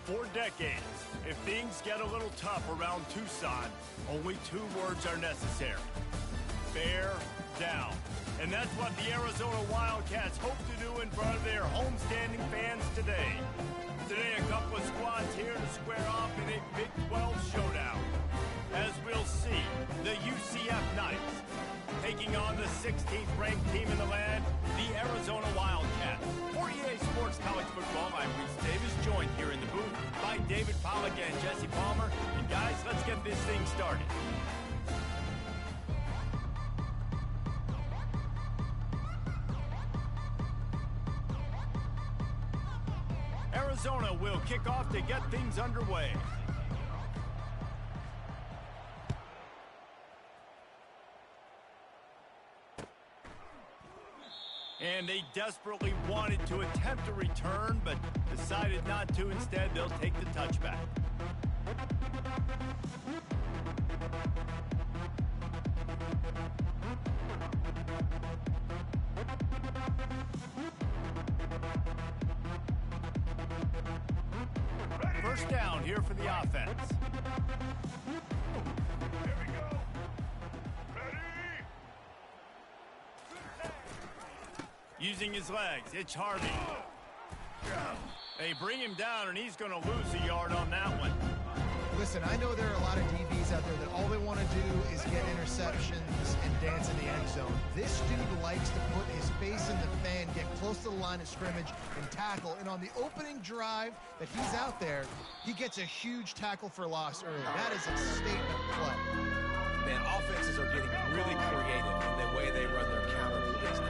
For decades, if things get a little tough around Tucson, only 2 words are necessary. Bear down. And that's what the Arizona Wildcats hope to do in front of their homestanding fans today. Today, a couple of squads here to square off in a Big 12 showdown. As we'll see, the UCF Knights taking on the 16th ranked team in the land, the Arizona Wildcats. For EA Sports College Football, I'm Reese Davis, joined here in the booth by David Pollack and Jesse Palmer. And guys, let's get this thing started. Arizona will kick off to get things underway. And they desperately wanted to attempt a return, but decided not to. Instead, they'll take the touchback. First down here for the offense. Here we go. Ready? Using his legs, it's Harvey. They bring him down, and he's going to lose a yard on that one. Listen, I know there are a lot of DBs out there that all they want to do is get interceptions and dance in the end zone. This dude likes to put his face in the fan, get close to the line of scrimmage, and tackle. And on the opening drive that he's out there, he gets a huge tackle for loss early. That is a statement play. Man, offenses are getting really creative in the way they run their counter plays.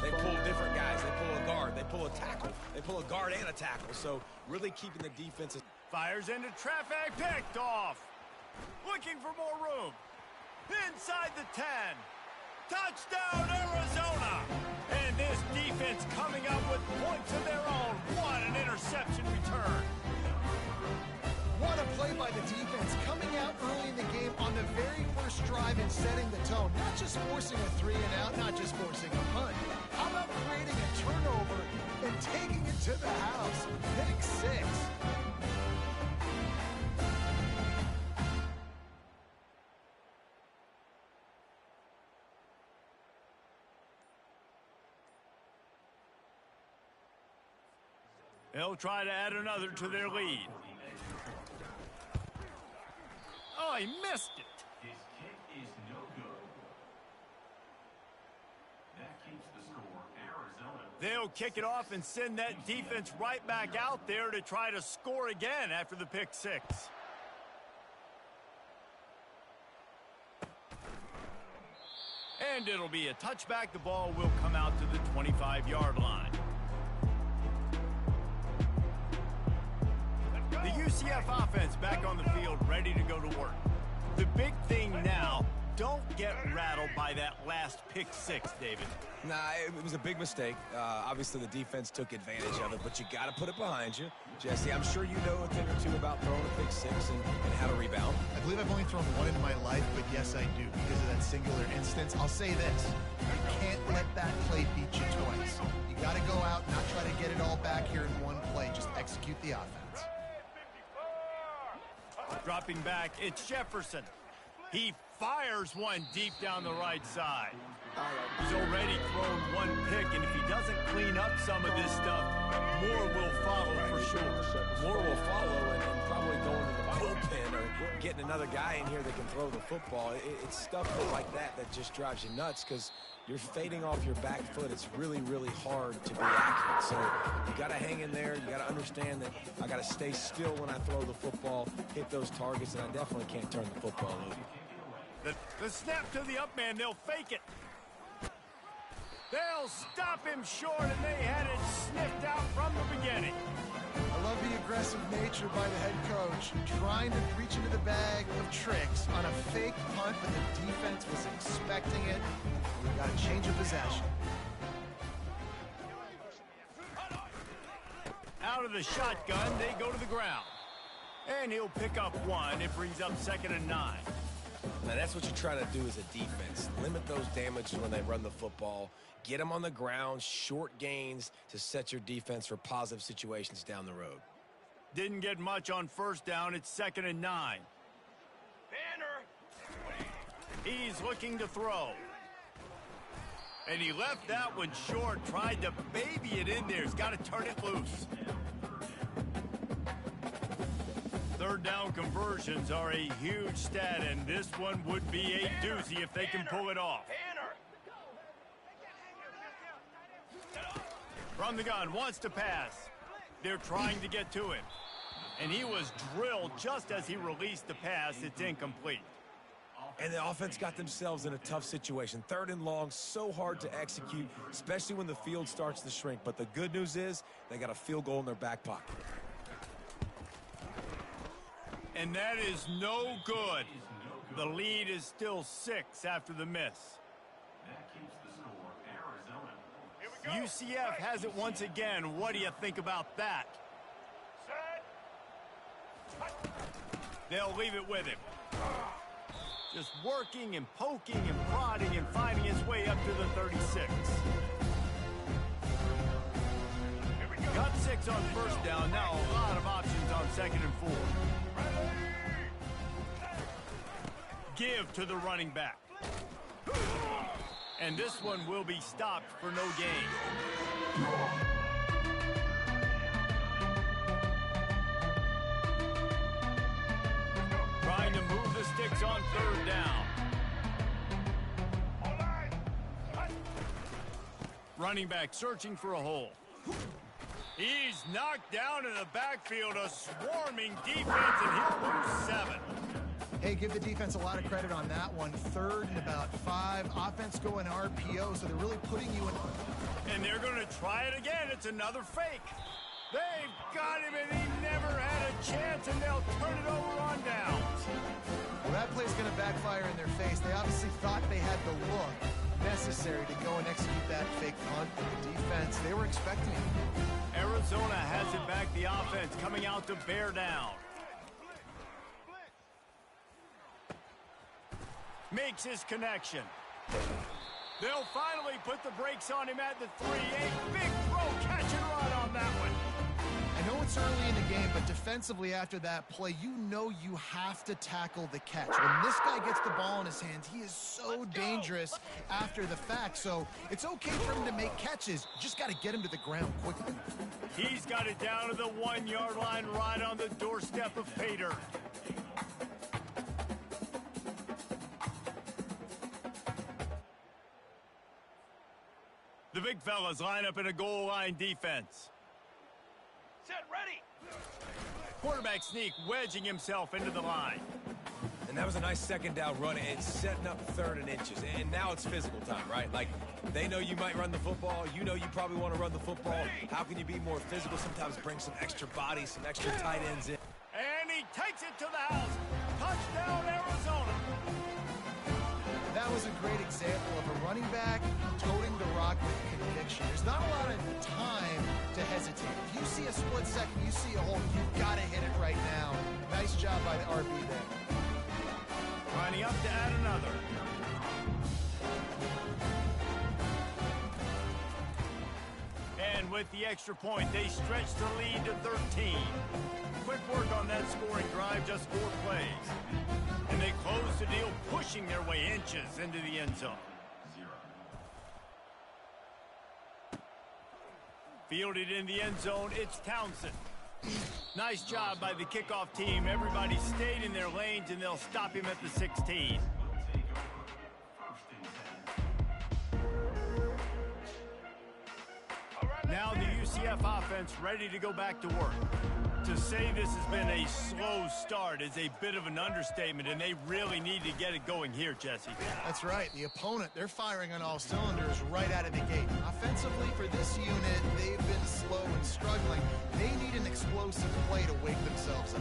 They pull different guys. They pull a guard. They pull a tackle. They pull a guard and a tackle. So really keeping the defenses. Fires into traffic, picked off. Looking for more room. Inside the 10. Touchdown, Arizona! And this defense coming up with points of their own. What an interception return. What a play by the defense, coming out early in the game on the very first drive and setting the tone. Not just forcing a 3 and out, not just forcing a punt. How about creating a turnover and taking it to the house? Pick 6. They'll try to add another to their lead. Oh, he missed it. His kick is no good. That keeps the score Arizona. They'll kick it off and send that defense right back out there to try to score again after the pick 6. And it'll be a touchback. The ball will come out to the 25-yard line. The UCF offense back on the field, ready to go to work. The big thing now, don't get rattled by that last pick 6, David. Nah, it was a big mistake. Obviously, the defense took advantage of it, but you got to put it behind you. Jesse, I'm sure you know a thing or two about throwing a pick 6 and how to rebound. I believe I've only thrown one in my life, but yes, I do, because of that singular instance. I'll say this. You can't let that play beat you twice. You got to go out, not try to get it all back here in one play. Just execute the offense. Dropping back, it's Jefferson. He fires one deep down the right side. He's already thrown one pick, and if he doesn't clean up some of this stuff, more will follow for sure. More will follow, and probably going to the bullpen or getting another guy in here that can throw the football. It's stuff like that that just drives you nuts because you're fading off your back foot. It's really, really hard to be accurate. So you got to hang in there. You got to understand that I got to stay still when I throw the football, hit those targets, and I definitely can't turn the football over. The snap to the up man, they'll fake it. They'll stop him short, and they had it sniffed out from the beginning. I love the aggressive nature by the head coach, trying to reach into the bag of tricks on a fake punt, but the defense was expecting it. We got a change of possession. Out of the shotgun, they go to the ground. And he'll pick up one. It brings up 2nd and 9. Now, that's what you try to do as a defense. Limit those damages when they run the football. Get them on the ground, short gains to set your defense for positive situations down the road. Didn't get much on first down. It's 2nd and 9. Banner! He's looking to throw. And he left that one short, tried to baby it in there. He's got to turn it loose. Third down conversions are a huge stat, and this one would be a doozy if they can pull it off. Banner! From the gun, wants to pass. They're trying to get to him. And he was drilled just as he released the pass. It's incomplete. And the offense got themselves in a tough situation. 3rd and long, so hard to execute, especially when the field starts to shrink. But the good news is they got a field goal in their back pocket. And that is no good. The lead is still 6 after the miss. That keeps the score Arizona. Here we go. UCF has it once again. What do you think about that? Set. They'll leave it with him. Just working and poking and prodding and finding his way up to the 36. Here we go. Got 6 on first down. Now a lot of options on 2nd and 4. Give to the running back. And this one will be stopped for no gain. Trying to move the sticks on 3rd down. All right. Running back searching for a hole. He's knocked down in the backfield, a swarming defense, and he'll lose 7. Hey, give the defense a lot of credit on that one. 3rd and about 5. Offense going RPO, so they're really putting you in. And they're going to try it again. It's another fake. They've got him, and he never had a chance, and they'll turn it over on downs. Well, that play's going to backfire in their face. They obviously thought they had the look necessary to go and execute that fake punt. But the defense, they were expecting it. Arizona has it back. The offense coming out to bear down. Makes his connection. They'll finally put the brakes on him at the 3. A big throw, catch and run on that one. I know it's early in the game, but defensively after that play, you know you have to tackle the catch. When this guy gets the ball in his hands, he is so dangerous after the fact. So it's okay for him to make catches. Just got to get him to the ground quickly. He's got it down to the 1-yard line, right on the doorstep of pay dirt. The big fellas line up in a goal line defense. Set. Ready. Quarterback sneak, wedging himself into the line. And that was a nice 2nd down run. It's setting up 3rd and inches. And now it's physical time, right? Like, they know you might run the football. You know you probably want to run the football. How can you be more physical? Sometimes bring some extra bodies, some extra tight ends in. And he takes it to the house. Touchdown, Arizona. That was a great example of a running back toting the rock with conviction. There's not a lot of time to hesitate. If you see a split second, you see a hole, you've got to hit it right now. Nice job by the RB there. Lining up to add another. And with the extra point, they stretch the lead to 13. Quick work on that scoring drive, just 4 plays. And they close the deal, pushing their way inches into the end zone. Fielded in the end zone, it's Townsend. Nice job by the kickoff team. Everybody stayed in their lanes, and they'll stop him at the 16. Now the UCF offense ready to go back to work. To say this has been a slow start is a bit of an understatement, and they really need to get it going here, Jesse. That's right. The opponent, they're firing on all cylinders right out of the gate. Offensively, for this unit, they've been slow and struggling. They need an explosive play to wake themselves up.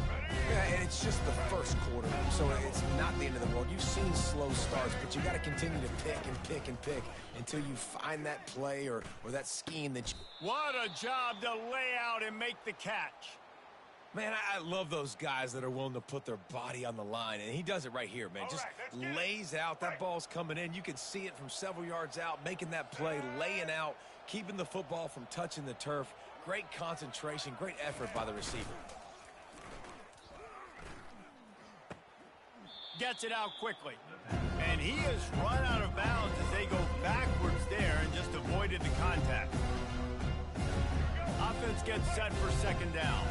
Yeah, and it's just the first quarter, so it's not the end of the world. You've seen slow starts, but you got to continue to pick and pick and pick until you find that play or that scheme that you... What a job to lay out and make the catch. Man, I love those guys that are willing to put their body on the line, and he does it right here, man. Just lays out. That ball's coming in. You can see it from several yards out, making that play, laying out, keeping the football from touching the turf. Great concentration, great effort by the receiver. Gets it out quickly. And he has run out of bounds as they go backwards there and just avoided the contact. Offense gets set for second down.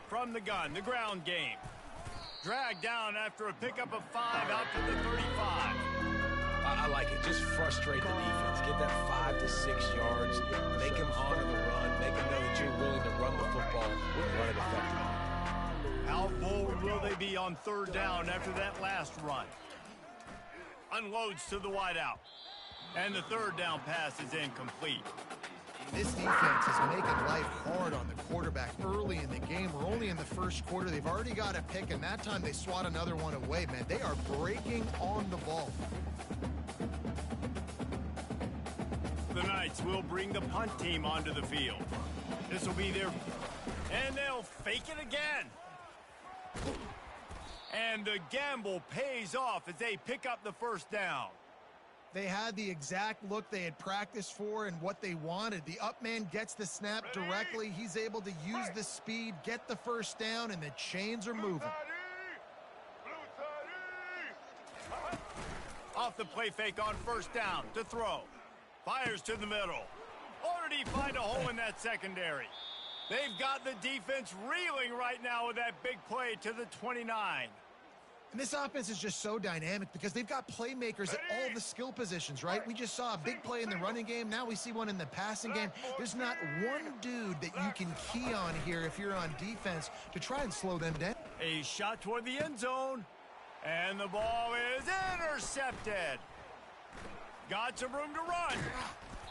From the gun, the ground game. Dragged down after a pickup of 5 out to the 35. I like it. Just frustrate the defense. Get that 5 to 6 yards. Make them honor the run. Make them know that you're willing to run the football and run it effectively. How bold will they be on third down after that last run? Unloads to the wideout. And the third down pass is incomplete. This defense is making life hard on the quarterback early in the game. We're only in the first quarter. They've already got a pick, and that time they swat another one away, man. They are breaking on the ball. The Knights will bring the punt team onto the field. This will be their... And they'll fake it again. And the gamble pays off as they pick up the first down. They had the exact look they had practiced for and what they wanted. The up man gets the snap directly. He's able to use the speed, get the first down, and the chains are moving. Off the play fake on first down to throw. Fires to the middle. Or did he find a hole in that secondary? They've got the defense reeling right now with that big play to the 29. And this offense is just so dynamic because they've got playmakers at all the skill positions, right? We just saw a big play in the running game. Now we see one in the passing game. There's not one dude that you can key on here if you're on defense to try and slow them down. A shot toward the end zone. And the ball is intercepted. Got some room to run.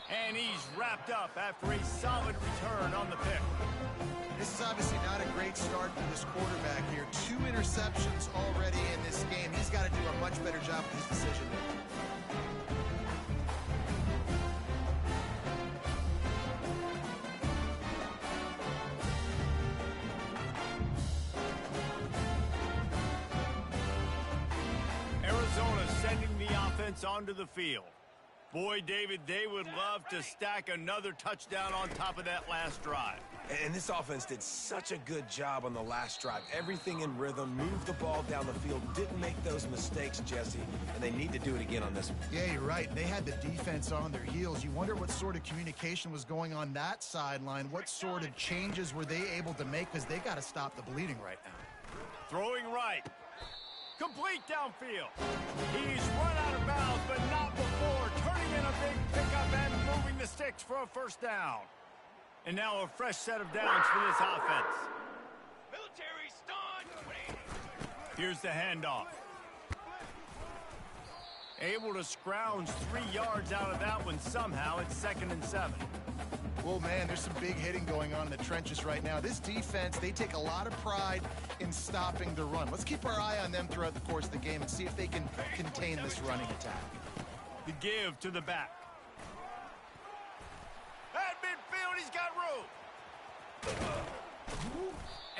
And he's wrapped up after a solid return on the pick. This is obviously not a great start for this quarterback here. 2 interceptions already in this game. He's got to do a much better job with his decision making. Arizona sending the offense onto the field. Boy, David, they would love to stack another touchdown on top of that last drive. And this offense did such a good job on the last drive. Everything in rhythm, moved the ball down the field, didn't make those mistakes, Jesse, and they need to do it again on this one. Yeah, you're right. They had the defense on their heels. You wonder what sort of communication was going on that sideline. What sort of changes were they able to make, because they got to stop the bleeding right now. Throwing right. Complete downfield. He's run out of bounds, but not before turning in a big pickup and moving the sticks for a first down. And now a fresh set of downs for this offense. Military stun. Here's the handoff. Able to scrounge 3 yards out of that one somehow. It's 2nd and 7. Well, man, there's some big hitting going on in the trenches right now. This defense, they take a lot of pride in stopping the run. Let's keep our eye on them throughout the course of the game and see if they can contain this running attack. The give to the back. At midfield, he's got room.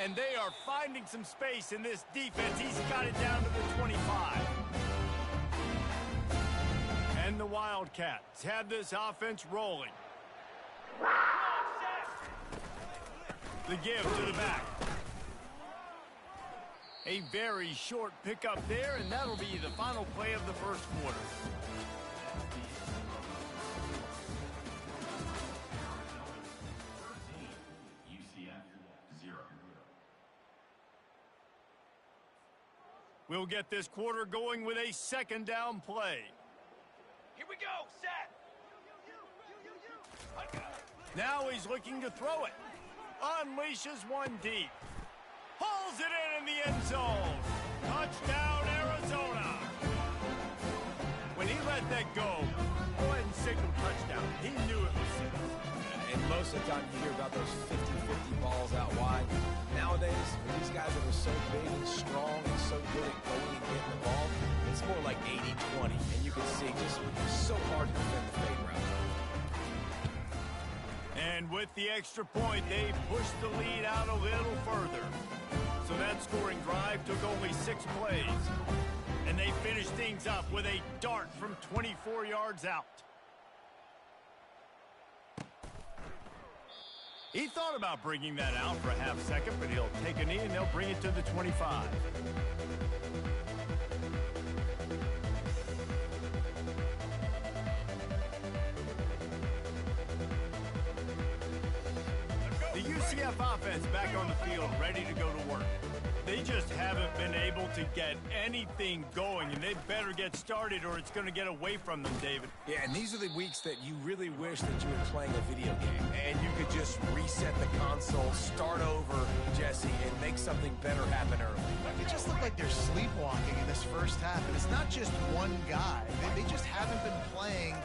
And they are finding some space in this defense. He's got it down to the 25. And the Wildcats have this offense rolling. The give to the back. A very short pickup there, and that'll be the final play of the first quarter. UCF 0. We'll get this quarter going with a second down play. Here we go. Set. Now he's looking to throw it. Unleashes one deep. Pulls it in the end zone. Touchdown, Arizona. When he let that go ahead and signal touchdown. He knew it was six. And most of the time you hear about those 50-50 balls out wide. Nowadays, with these guys that are so big and strong and so good at going and getting the ball, it's more like 80-20. And you can see just so hard to defend the fade route. And with the extra point, they pushed the lead out a little further. So that scoring drive took only 6 plays. And they finished things up with a dart from 24 yards out. He thought about bringing that out for a half second, but he'll take a knee and they'll bring it to the 25. The UCF offense back on the field, ready to go to work. They just haven't been able to get anything going, and they better get started or it's going to get away from them, David. Yeah, and these are the weeks that you really wish that you were playing a video game and you could just reset the console, start over, Jesse, and make something better happen early. It just looked like they're sleepwalking in this first half, and it's not just one guy. They just haven't been playing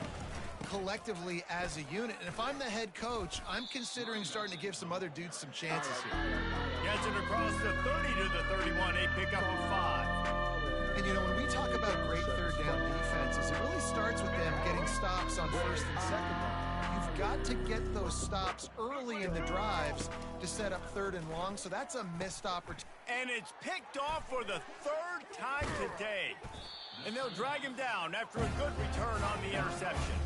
collectively as a unit. And if I'm the head coach, I'm considering starting to give some other dudes some chances here. Gets it across the 30 to the 31, a pickup of 5. And, you know, when we talk about great third down defenses, it really starts with them getting stops on first and second down. You've got to get those stops early in the drives to set up third and long, so that's a missed opportunity. And it's picked off for the third time today. And they'll drag him down after a good return on the interception.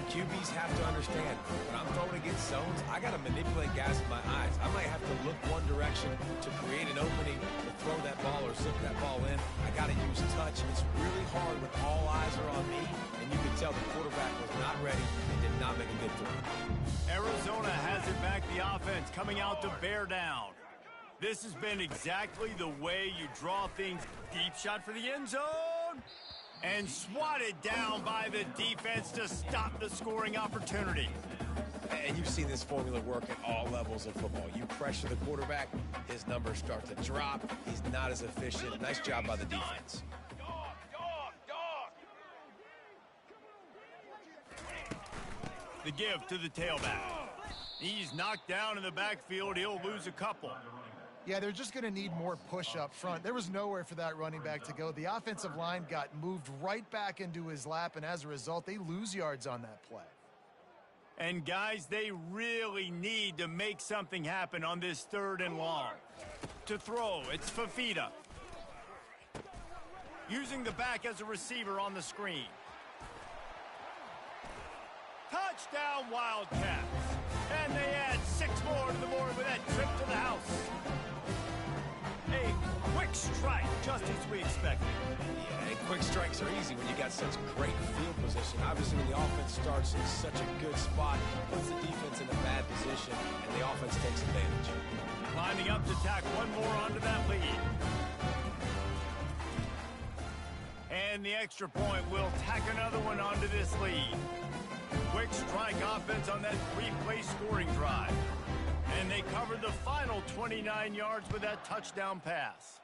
QBs have to understand, when I'm throwing against zones, I got to manipulate guys with my eyes. I might have to look one direction to create an opening to throw that ball or zip that ball in. I got to use touch. It's really hard when all eyes are on me, and you can tell the quarterback was not ready and did not make a good throw. Arizona has it back, the offense coming out to bear down. This has been exactly the way you draw things. Deep shot for the end zone. And swatted down by the defense to stop the scoring opportunity. And you've seen this formula work at all levels of football. You pressure the quarterback, his numbers start to drop. He's not as efficient. Nice job by the defense. The give to the tailback. He's knocked down in the backfield. He'll lose a couple. Yeah, they're just going to need more push up front. There was nowhere for that running back to go. The offensive line got moved right back into his lap, and as a result, they lose yards on that play. And, guys, they really need to make something happen on this third and long. To throw, it's Fafita. Using the back as a receiver on the screen. Touchdown, Wildcats. And they add 6 more to the board with that trip to the house. A quick strike, just as we expected. Yeah, and quick strikes are easy when you got such great field position. Obviously, when the offense starts in such a good spot, puts the defense in a bad position, and the offense takes advantage. Lining up to tack one more onto that lead. And the extra point will tack another one onto this lead. Quick strike offense on that 3-play scoring drive. And they covered the final 29 yards with that touchdown pass.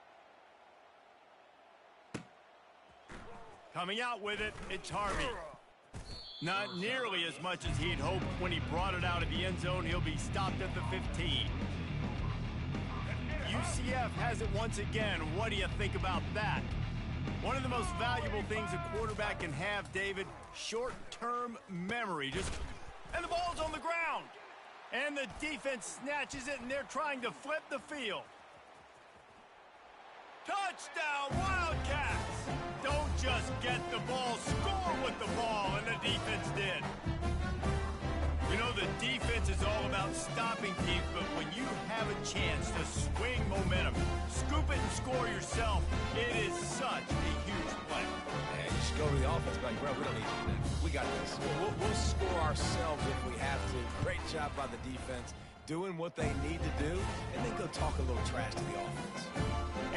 Coming out with it, it's Harvey. Not nearly as much as he'd hoped when he brought it out of the end zone. He'll be stopped at the 15. UCF has it once again. What do you think about that? One of the most valuable things a quarterback can have, David, short-term memory. And the ball's on the ground. And the defense snatches it, and they're trying to flip the field. Touchdown, Wildcats! Don't just get the ball, score with the ball, and the defense did. You know, the defense is all about stopping teams, but when you have a chance to swing momentum, scoop it and score yourself, it is such a huge play. Yeah, you should go to the offense, like, bro, we don't need you to do that. We got this. We'll score ourselves if we have to. Great job by the defense, doing what they need to do, and then go talk a little trash to the offense.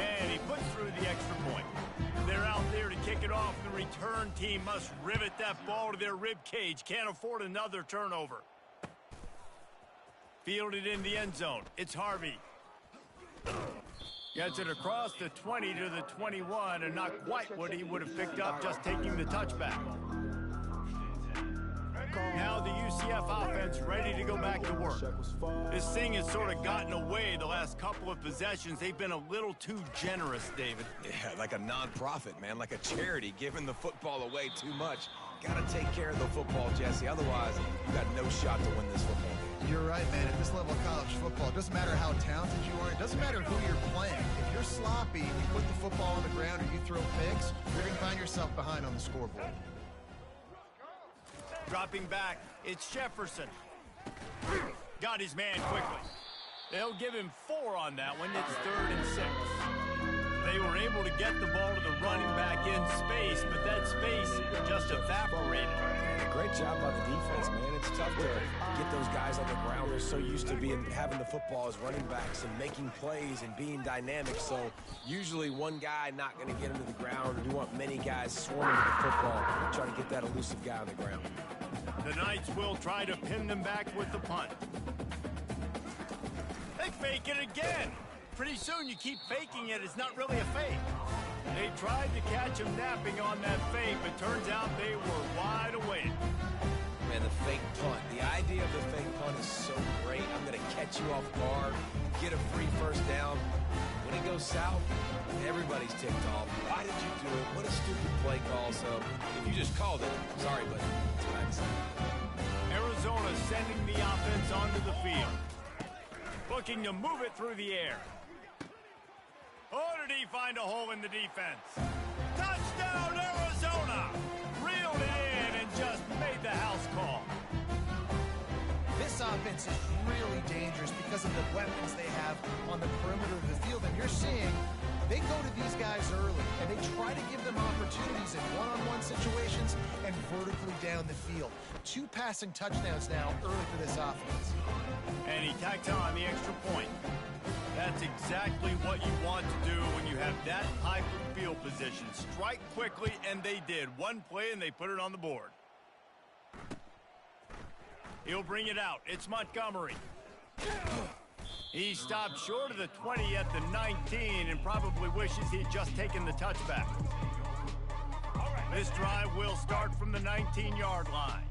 And he puts through the extra point. They're out there to kick it off. The return team must rivet that ball to their rib cage. Can't afford another turnover. Fielded in the end zone. It's Harvey. Gets it across the 20 to the 21, and not quite what he would have picked up just taking the touchback. Now the UCF offense ready to go back to work. This thing has sort of gotten away the last couple of possessions. They've been a little too generous, David. Yeah, like a non-profit, man, like a charity, giving the football away too much. Got to take care of the football, Jesse. Otherwise, you got no shot to win this football game. You're right, man. At this level of college football, it doesn't matter how talented you are. It doesn't matter who you're playing. If you're sloppy and you put the football on the ground or you throw picks, you're going to find yourself behind on the scoreboard. Dropping back, it's Jefferson. Got his man quickly. They'll give him 4 on that one. It's 3rd and 6. They were able to get the ball to the running back in space, but that space just evaporated. And a great job by the defense, man. It's tough to get those guys on the ground. They're so used to having the football as running backs and making plays and being dynamic. So usually one guy not going to get him to the ground. You want many guys swarming to the football, trying to get that elusive guy on the ground. The Knights will try to pin them back with the punt. They fake it again. Pretty soon you keep faking it. It's not really a fake. They tried to catch him napping on that fake, but turns out they were wide awake. Man, the fake punt. The idea of the fake punt is so great. I'm going to catch you off guard, get a free first down. When it goes south, everybody's ticked off. Why did you do it? What a stupid play call. So if you just called it, sorry, but that's what I'd say. Arizona sending the offense onto the field. Looking to move it through the air. Oh, did he find a hole in the defense? Touchdown, Arizona! Reeled it in and just made the house call. This offense is really dangerous because of the weapons they have on the perimeter of the field. And you're seeing they go to these guys early, and they try to give them opportunities in one-on-one situations and vertically down the field. 2 passing touchdowns now early for this offense. And he tacked on the extra point. That's exactly what you want to do when you have that type of field position. Strike quickly, and they did. One play, and they put it on the board. He'll bring it out. It's Montgomery. He stopped short of the 20 at the 19 and probably wishes he'd just taken the touchback. This drive will start from the 19-yard line.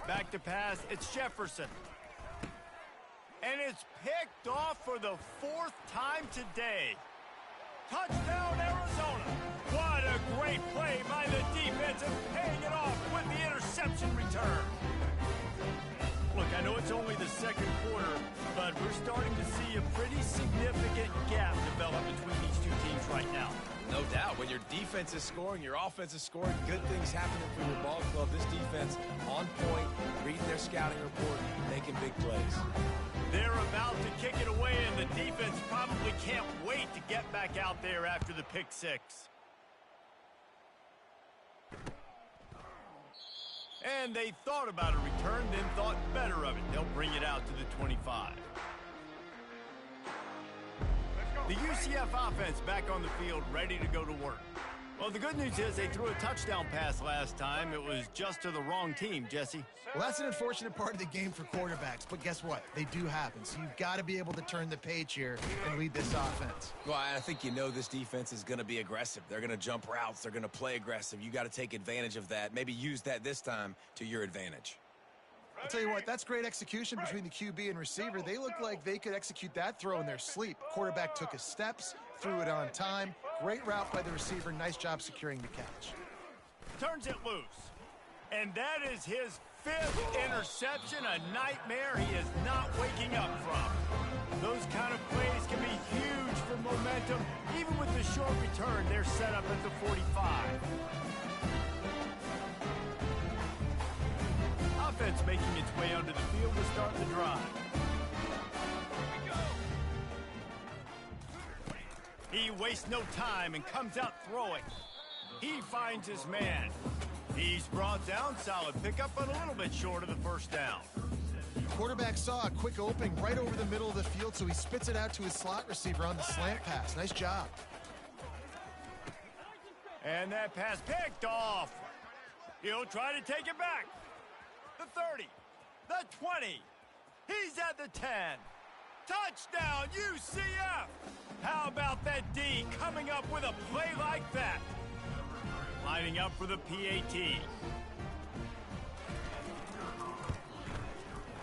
Back to pass, it's Jefferson. And it's picked off for the 4th time today. Touchdown, Arizona. What a great play by the defense and paying it off with the interception return. Look, I know it's only the 2nd quarter, but we're starting to see a pretty significant gap develop between these 2 teams right now. No doubt. When your defense is scoring, your offense is scoring, good things happening for your ball club. This defense on point, reading their scouting report, making big plays. They're about to kick it away, and the defense probably can't wait to get back out there after the pick 6. And they thought about a return, then thought better of it. They'll bring it out to the 25. The UCF offense back on the field, ready to go to work. Well, the good news is they threw a touchdown pass last time. It was just to the wrong team, Jesse. Well, that's an unfortunate part of the game for quarterbacks, but guess what? They do happen. So you've got to be able to turn the page here and lead this offense. Well, I think you know this defense is going to be aggressive. They're going to jump routes. They're going to play aggressive. You got to take advantage of that. Maybe use that this time to your advantage. I'll tell you what, that's great execution between the QB and receiver. They look like they could execute that throw in their sleep. Quarterback took his steps, threw it on time. Great route by the receiver. Nice job securing the catch. Turns it loose. And that is his 5th interception, a nightmare he is not waking up from. Those kind of plays can be huge for momentum. Even with the short return, they're set up at the 45. Offense making its way onto the field to start the drive. He wastes no time and comes out throwing. He finds his man. He's brought down, solid pickup, but a little bit short of the first down. Quarterback saw a quick opening right over the middle of the field, so he spits it out to his slot receiver on the slant pass. Nice job. And that pass picked off. He'll try to take it back. The 30, the 20, he's at the 10. Touchdown, UCF! How about that D coming up with a play like that? Lining up for the PAT.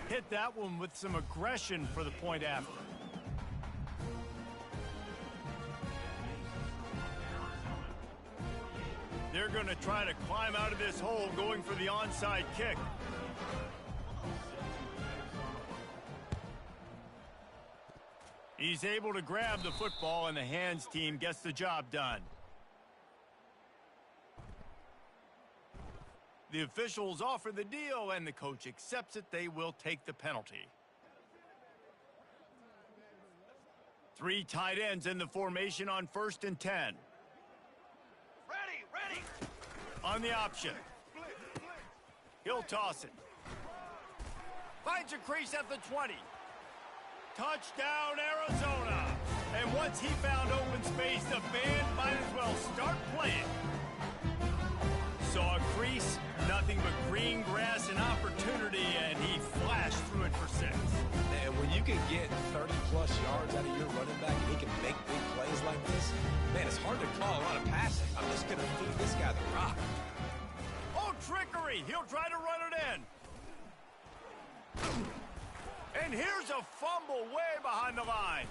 Hit that one with some aggression for the point after. They're going to try to climb out of this hole, going for the onside kick. He's able to grab the football, and the hands team gets the job done. The officials offer the deal, and the coach accepts it. They will take the penalty. 3 tight ends in the formation on 1st and 10. Ready! On the option. He'll toss it. Finds a crease at the 20. Touchdown, Arizona. And once he found open space, the band might as well start playing. Saw a crease, nothing but green grass and opportunity, and he flashed through it for 6. And when you can get 30-plus yards out of your running back and he can make big plays like this, man, it's hard to call a lot of passing. I'm just going to feed this guy the rock. Oh, trickery! He'll try to run it in. And here's a fumble way behind the line.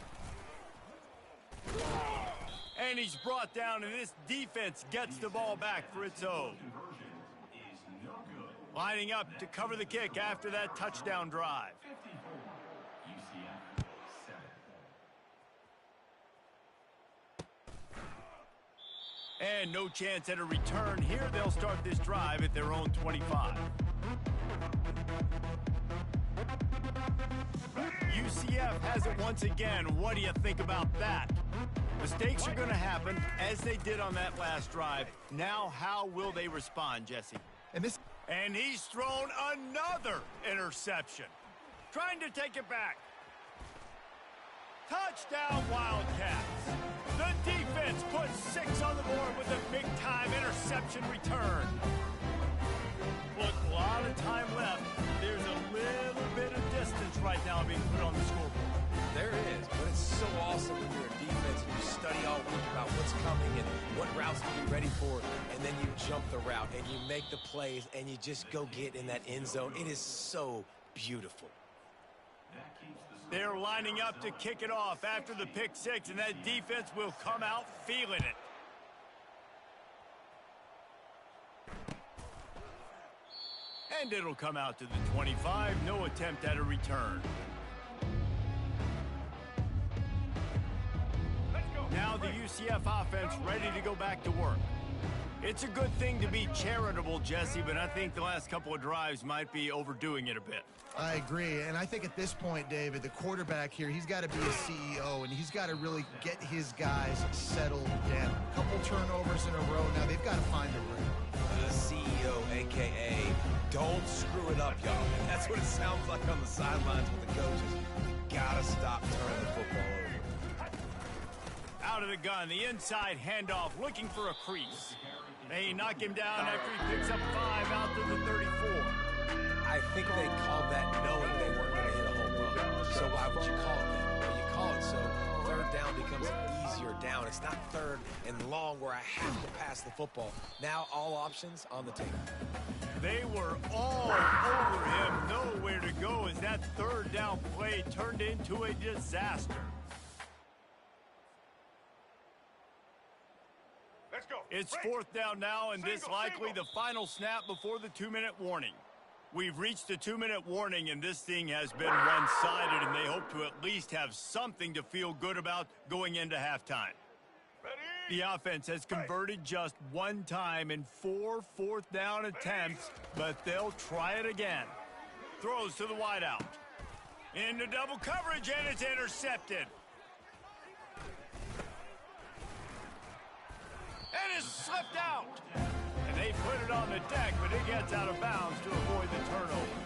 And he's brought down, and this defense gets the ball back for its own. Conversion is no good. Lining up to cover the kick after that touchdown drive. 54. UCF 7. And no chance at a return here. They'll start this drive at their own 25. UCF has it once again. What do you think about that? Mistakes are going to happen, as they did on that last drive. Now, how will they respond, Jesse? And he's thrown another interception. Trying to take it back. Touchdown, Wildcats. The defense puts 6 on the board with a big-time interception return. Look, a lot of time left. There's a little bit of distance right now being put on the scoreboard. There is, but it's so awesome when you're a defense and you study all week about what's coming and what routes to be ready for, and then you jump the route and you make the plays and you just go get in that end zone. It is so beautiful. They're lining up to kick it off after the pick 6, and that defense will come out feeling it. And it'll come out to the 25. No attempt at a return. Now the UCF offense ready to go back to work. It's a good thing to be charitable, Jesse, but I think the last couple of drives might be overdoing it a bit. I agree, and I think at this point, David, the quarterback here, he's got to be a CEO, and he's got to really get his guys settled down. A couple turnovers in a row. Now they've got to find a rhythm. The CEO, a.k.a. don't screw it up, y'all. And that's what it sounds like on the sidelines with the coaches. Gotta stop turning the football over. Out of the gun, the inside handoff, looking for a crease. They knock him down after he picks up 5 out to the 34. I think they called that knowing they weren't going to hit a home run. So why would you call it that? Well, you call it so 3rd down becomes an easier down. It's not 3rd and long where I have to pass the football. Now all options on the table. They were all over him, nowhere to go as that 3rd down play turned into a disaster. Let's go. It's 4th down now, and this likely the final snap before the 2-minute warning. We've reached the 2-minute warning, and this thing has been one-sided, and they hope to at least have something to feel good about going into halftime. The offense has converted just 1 time in 4 4th down attempts, but they'll try it again. Throws to the wideout. Into double coverage, and it's intercepted. And it's slipped out. And they put it on the deck, but it gets out of bounds to avoid the turnover.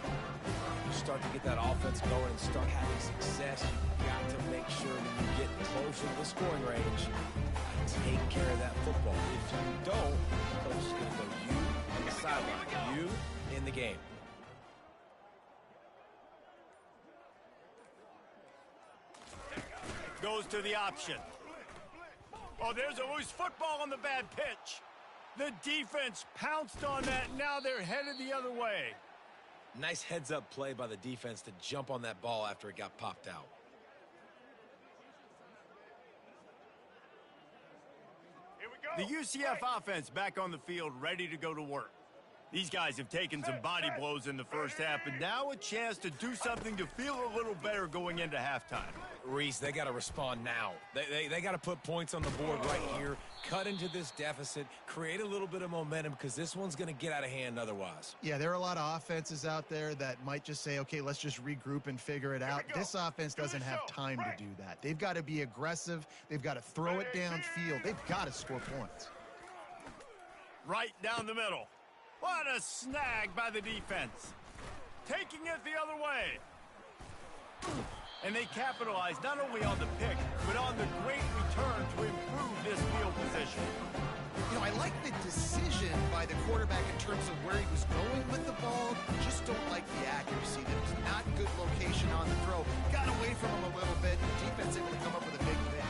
You start to get that offense going and start having success, you've got to make sure that you get closer to the scoring range. Take care of that football. If you don't, the coach is going to go you on the sideline, you in the game. Goes to the option. Oh, there's a loose football on the bad pitch. The defense pounced on that. Now they're headed the other way. Nice heads-up play by the defense to jump on that ball after it got popped out. Here we go. The UCF offense back on the field, ready to go to work. These guys have taken some body blows in the first half, but now a chance to do something to feel a little better going into halftime. Reese, they got to respond now. They got to put points on the board right here, cut into this deficit, create a little bit of momentum, because this one's going to get out of hand otherwise. Yeah, there are a lot of offenses out there that might just say, okay, let's just regroup and figure it out. This offense doesn't have time to do that. They've got to be aggressive. They've got to throw it downfield. They've got to score points. Right down the middle. What a snag by the defense. Taking it the other way. And they capitalize not only on the pick, but on the great return to improve this field position. You know, I like the decision by the quarterback in terms of where he was going with the ball. Just don't like the accuracy. There was not good location on the throw. Got away from him a little bit. Defense able to come up with a big pick.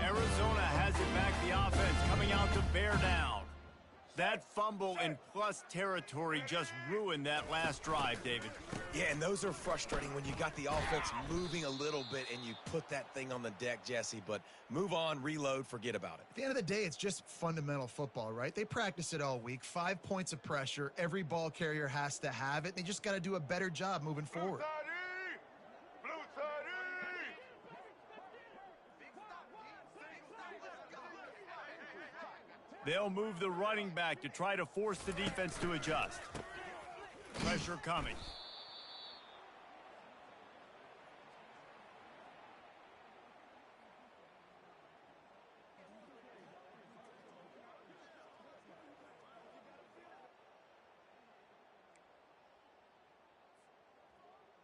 Arizona has it back, the offense coming out to bear down. That fumble in plus territory just ruined that last drive, David. Yeah, and those are frustrating when you got the offense moving a little bit and you put that thing on the deck, Jesse, but move on, reload, forget about it. At the end of the day, it's just fundamental football, right? They practice it all week. 5 points of pressure. Every ball carrier has to have it. They just got to do a better job moving forward. They'll move the running back to try to force the defense to adjust. Pressure coming.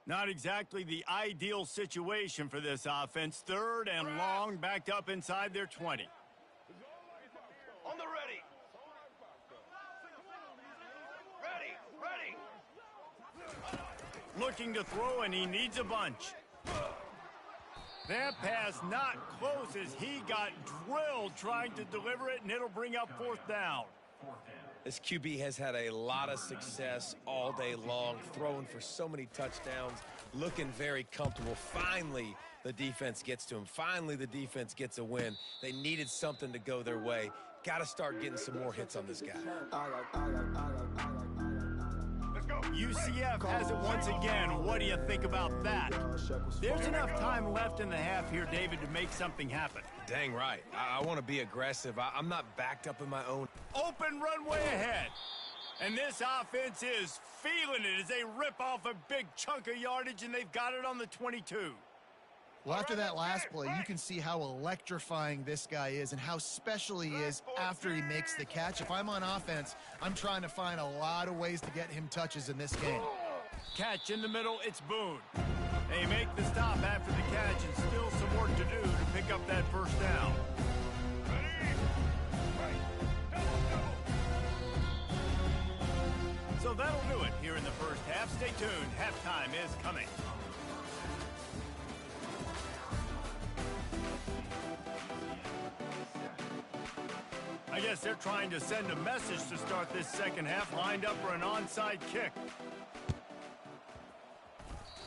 Not exactly the ideal situation for this offense. 3rd and long, backed up inside their 20. On the ready. Ready. Looking to throw, and he needs a bunch. That pass not close as he got drilled trying to deliver it, and it'll bring up 4th down. This QB has had a lot of success all day long, throwing for so many touchdowns, looking very comfortable. Finally, the defense gets to him. Finally, the defense gets a win. They needed something to go their way. Got to start getting some more hits on this guy. UCF has it once again. What do you think about that? There's enough time left in the half here, David, to make something happen. Dang right. I want to be aggressive. I'm not backed up in my own. Open runway ahead. And this offense is feeling it as they rip off a big chunk of yardage, and they've got it on the 22. Well, after that last play, you can see how electrifying this guy is and how special he is after he makes the catch. If I'm on offense, I'm trying to find a lot of ways to get him touches in this game. Catch in the middle, it's Boone. They make the stop after the catch and still some work to do to pick up that 1st down. So that'll do it here in the first half. Stay tuned. Halftime is coming. I guess they're trying to send a message to start this second half, lined up for an onside kick.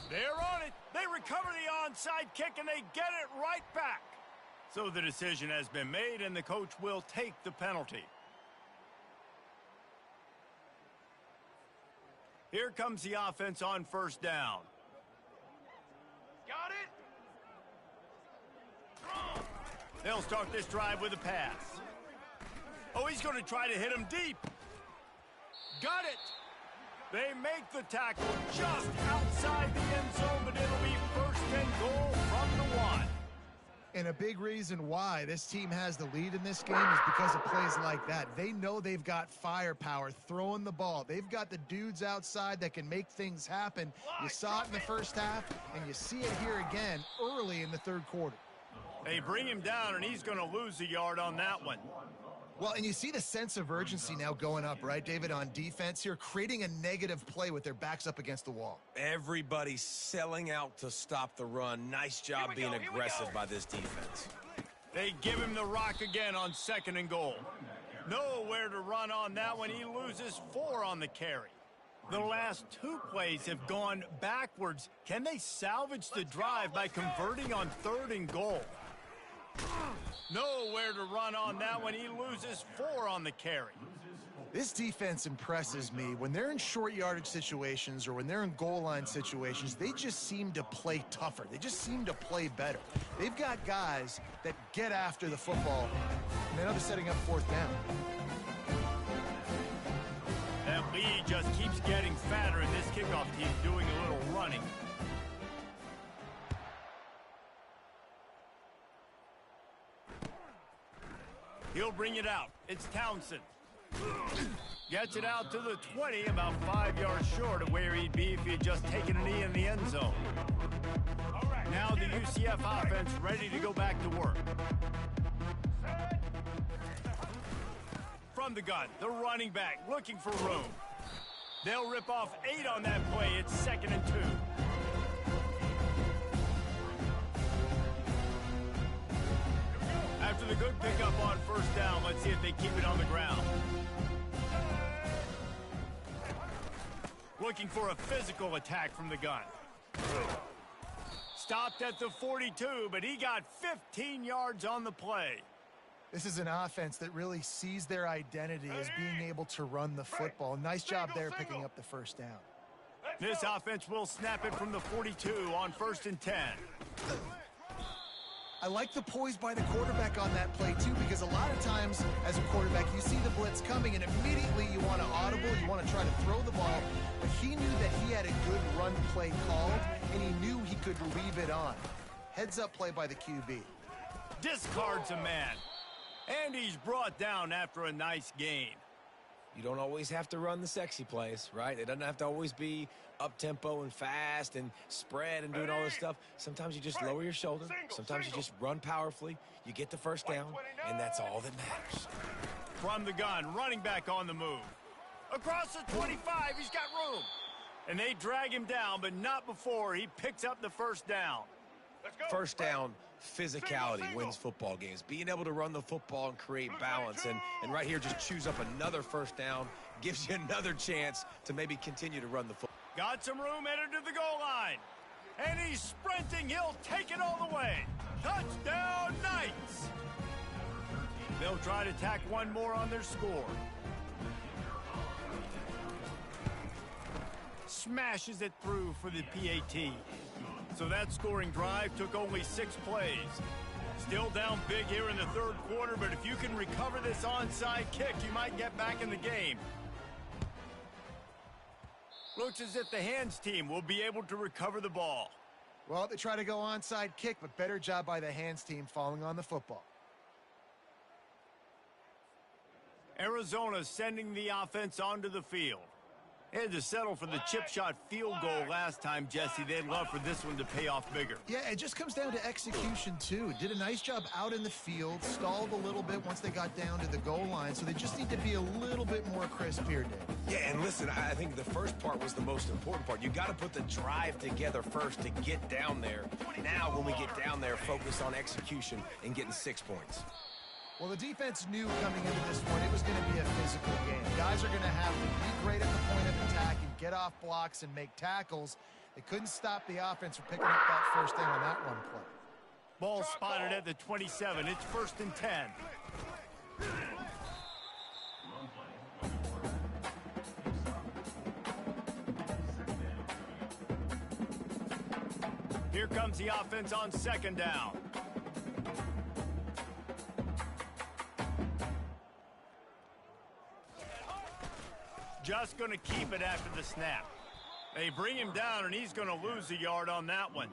They're on it. They recover the onside kick, and they get it right back. So the decision has been made, and the coach will take the penalty. Here comes the offense on 1st down. Got it. They'll start this drive with a pass. Oh, he's going to try to hit him deep. Got it. They make the tackle just outside the end zone, but it'll be 1st and goal from the 1. And a big reason why this team has the lead in this game is because of plays like that. They know they've got firepower throwing the ball. They've got the dudes outside that can make things happen. You saw it in the first half, and you see it here again early in the 3rd quarter. They bring him down, and he's going to lose a yard on that one. Well, and you see the sense of urgency now going up, right, David, on defense here, creating a negative play with their backs up against the wall. Everybody's selling out to stop the run. Nice job being aggressive by this defense. They give him the rock again on 2nd and goal. Nowhere to run on that one. He loses 4 on the carry. The last 2 plays have gone backwards. Can they salvage the drive by converting on 3rd and goal? Nowhere to run on that one. He loses 4 on the carry. This defense impresses me. When they're in short yardage situations or when they're in goal line situations, they just seem to play tougher. They just seem to play better. They've got guys that get after the football, and they know they're setting up 4th down. That lead just keeps getting fatter, and this kickoff team's doing a little running. He'll bring it out. It's Townsend. Gets it out to the 20, about 5 yards short of where he'd be if he had just taken a knee in the end zone. Now the UCF offense ready to go back to work. From the gun, the running back looking for room. They'll rip off 8 on that play. It's 2nd and 2. After the good pickup on 1st down, let's see if they keep it on the ground. Looking for a physical attack from the gun. Stopped at the 42, but he got 15 yards on the play. This is an offense that really sees their identity as being able to run the football. Nice job there picking up the 1st down. This offense will snap it from the 42 on 1st and 10. I like the poise by the quarterback on that play, too, because a lot of times as a quarterback, you see the blitz coming, and immediately you want to audible, you want to try to throw the ball. But he knew that he had a good run play called, and he knew he could leave it on. Heads-up play by the QB. Discards a man. And he's brought down after a nice gain. You don't always have to run the sexy plays, right? It doesn't have to always be up-tempo and fast and spread and doing all this stuff. Sometimes you just lower your shoulder. Sometimes you just run powerfully. You get the 1st down, and that's all that matters. From the gun, running back on the move. Across the 25, he's got room. And they drag him down, but not before he picks up the 1st down. 1st down, physicality wins football games. Being able to run the football and create balance. And right here, just choose up another 1st down, gives you another chance to maybe continue to run the football. Got some room, headed to the goal line. And he's sprinting. He'll take it all the way. Touchdown, Knights. They'll try to tack one more on their score. Smashes it through for the PAT. So that scoring drive took only 6 plays. Still down big here in the 3rd quarter, but if you can recover this onside kick, you might get back in the game. Looks as if the hands team will be able to recover the ball. Well, they try to go onside kick, but better job by the hands team falling on the football. Arizona sending the offense onto the field. They had to settle for the chip shot field goal last time, Jesse. They'd love for this one to pay off bigger. Yeah, it just comes down to execution, too. Did a nice job out in the field, stalled a little bit once they got down to the goal line, so they just need to be a little bit more crisp here, Dave. Yeah, and listen, I think the first part was the most important part. You got to put the drive together first to get down there. Now, when we get down there, focus on execution and getting 6 points. Well, the defense knew coming into this one it was going to be a physical game. Guys are going to have to be great at the point of attack and get off blocks and make tackles. They couldn't stop the offense from picking up that 1st down on that one play. Ball spotted at the 27. It's 1st and 10. Here comes the offense on 2nd down. Just going to keep it after the snap. They bring him down, and he's going to lose a yard on that one.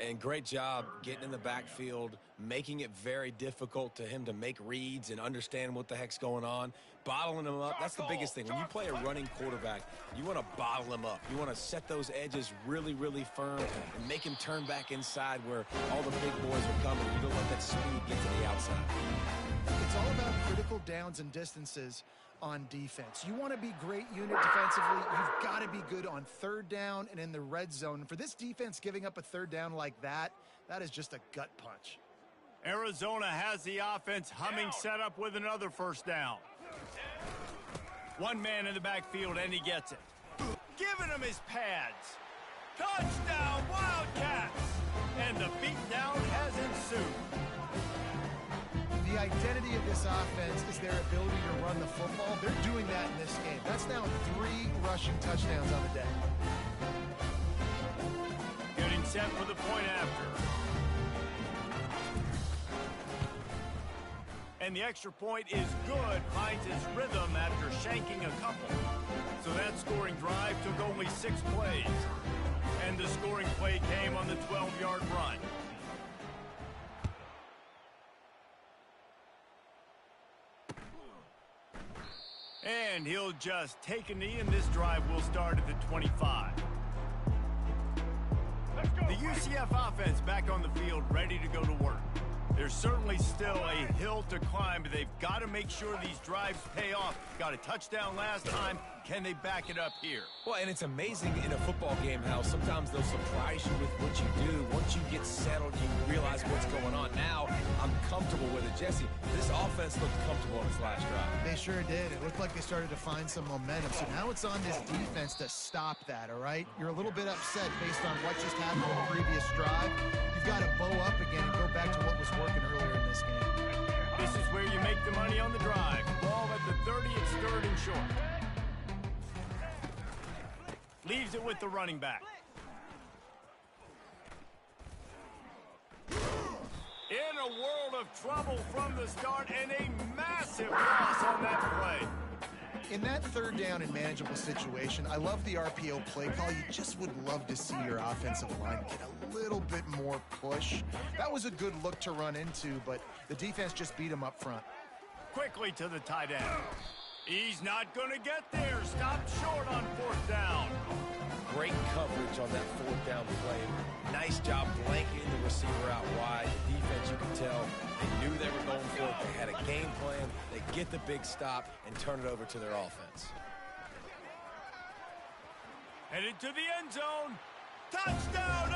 And great job getting in the backfield, making it very difficult to him to make reads and understand what the heck's going on. Bottling him up, that's the biggest thing. When you play a running quarterback, you want to bottle him up. You want to set those edges really, really firm and make him turn back inside where all the big boys are coming. You don't let that speed get to the outside. It's all about critical downs and distances on defense. You want to be great unit defensively, you've got to be good on 3rd down and in the red zone. For this defense giving up a 3rd down like that, that is just a gut punch. Arizona has the offense humming, set up with another 1st down. One man in the backfield, and he gets it. Giving him his pads. Touchdown, Wildcats! And the beatdown has ensued. the identity of this offense is their ability to run the football. They're doing that in this game. That's now 3 rushing touchdowns on the day. Getting set for the point after. And the extra point is good, finds its rhythm after shanking a couple. So that scoring drive took only 6 plays. And the scoring play came on the 12-yard run. And he'll just take a knee, and this drive will start at the 25. The UCF offense back on the field, ready to go to work. There's certainly still a hill to climb, but they've got to make sure these drives pay off. Got a touchdown last time. Can they back it up here? Well, and it's amazing in a football game how sometimes they'll surprise you with what you do. Once you get settled, you realize what's going on. Now, I'm comfortable with it. Jesse, this offense looked comfortable in its last drive. They sure did. It looked like they started to find some momentum. So now it's on this defense to stop that, all right? You're a little bit upset based on what just happened in the previous drive. You've got to bow up again and go back to what was working earlier in this game. This is where you make the money on the drive. Ball at the 30, it's 3rd and short. Leaves it with the running back. In a world of trouble from the start, and a massive loss on that play. In that 3rd down and manageable situation, I love the RPO play call. You just would love to see your offensive line get a little bit more push. That was a good look to run into, but the defense just beat him up front. Quickly to the tight end. He's not going to get there. Stopped short on 4th down. Great coverage on that 4th down play. Nice job blanketing the receiver out wide. The defense, you can tell, they knew they were going for it. They had a game plan. They get the big stop and turn it over to their offense. Headed to the end zone. Touchdown,